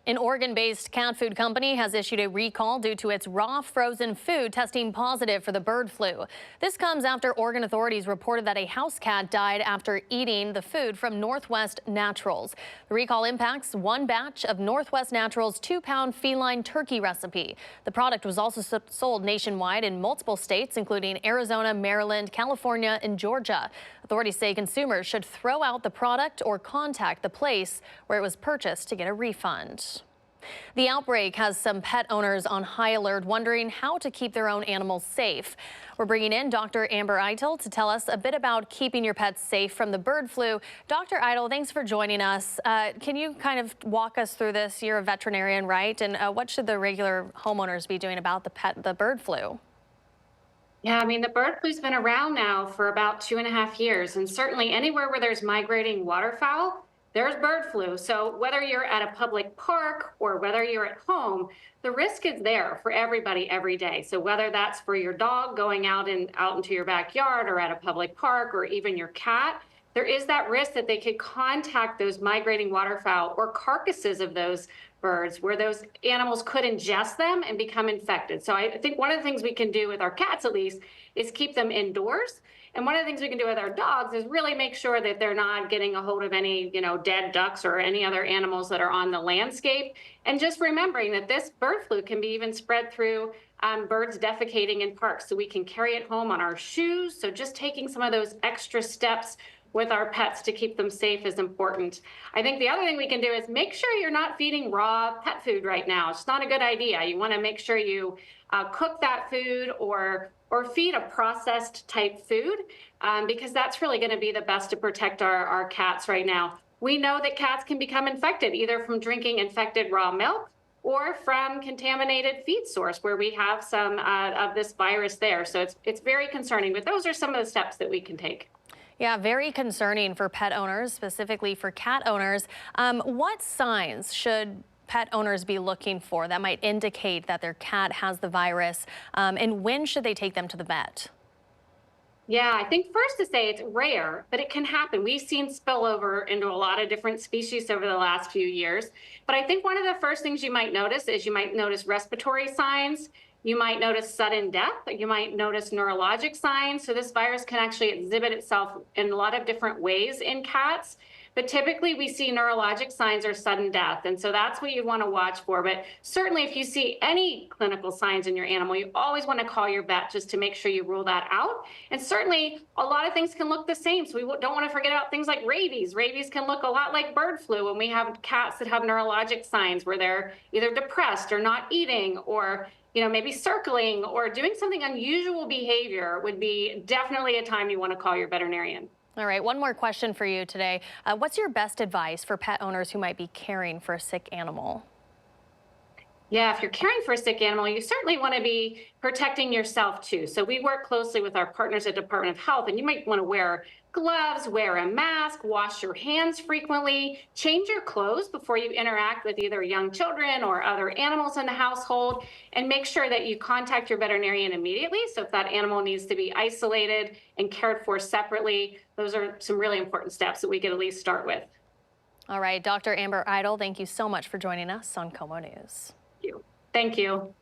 An Oregon-based cat food company has issued a recall due to its raw frozen food testing positive for the bird flu. This comes after Oregon authorities reported that a house cat died after eating the food from Northwest Naturals. The recall impacts one batch of Northwest Naturals 2-pound feline turkey recipe. The product was also sold nationwide in multiple states, including Arizona, Maryland, California, and Georgia. Authorities say consumers should throw out the product or contact the place where it was purchased to get a refund. The outbreak has some pet owners on high alert, wondering how to keep their own animals safe. We're bringing in Dr. Amber Itle to tell us a bit about keeping your pets safe from the bird flu. Dr. Itle, thanks for joining us. Can you kind of walk us through this? You're a veterinarian, right? And what should the regular homeowners be doing about the bird flu? Yeah, I mean, the bird flu's been around now for about 2.5 years, and certainly anywhere where there's migrating waterfowl, there's bird flu. So whether you're at a public park or whether you're at home, the risk is there for everybody every day. So whether that's for your dog going out into your backyard or at a public park, or even your cat, there is that risk that they could contact those migrating waterfowl or carcasses of those birds where those animals could ingest them and become infected. So I think one of the things we can do with our cats, at least, is keep them indoors. And one of the things we can do with our dogs is really make sure that they're not getting a hold of any, dead ducks or any other animals that are on the landscape. And just remembering that this bird flu can be even spread through birds defecating in parks. So we can carry it home on our shoes. So just taking some of those extra steps with our pets to keep them safe is important. I think the other thing we can do is make sure you're not feeding raw pet food right now. It's not a good idea. You want to make sure you cook that food or feed a processed type food because that's really going to be the best to protect our cats right now. We know that cats can become infected either from drinking infected raw milk or from contaminated feed source where we have some of this virus there. So it's very concerning, but those are some of the steps that we can take. Yeah, very concerning for pet owners, specifically for cat owners. What signs should pet owners be looking for that might indicate that their cat has the virus? And when should they take them to the vet? Yeah, I think first to say it's rare, but it can happen. We've seen spillover into a lot of different species over the last few years. But I think one of the first things you might notice is you might notice respiratory signs. You might notice sudden death. You might notice neurologic signs. So this virus can actually exhibit itself in a lot of different ways in cats. But typically we see neurologic signs or sudden death. And so that's what you want to watch for. But certainly if you see any clinical signs in your animal, you always want to call your vet just to make sure you rule that out. And certainly a lot of things can look the same. So we don't want to forget about things like rabies. Rabies can look a lot like bird flu when we have cats that have neurologic signs where they're either depressed or not eating or maybe circling or doing something unusual behavior would be definitely a time you want to call your veterinarian. All right, one more question for you today. What's your best advice for pet owners who might be caring for a sick animal? Yeah, if you're caring for a sick animal, you certainly want to be protecting yourself too. So we work closely with our partners at Department of Health, and you might want to wear gloves, wear a mask, wash your hands frequently, change your clothes before you interact with either young children or other animals in the household, and make sure that you contact your veterinarian immediately. So if that animal needs to be isolated and cared for separately, those are some really important steps that we could at least start with. All right, Dr. Amber Itle, thank you so much for joining us on KOMO News. Thank you.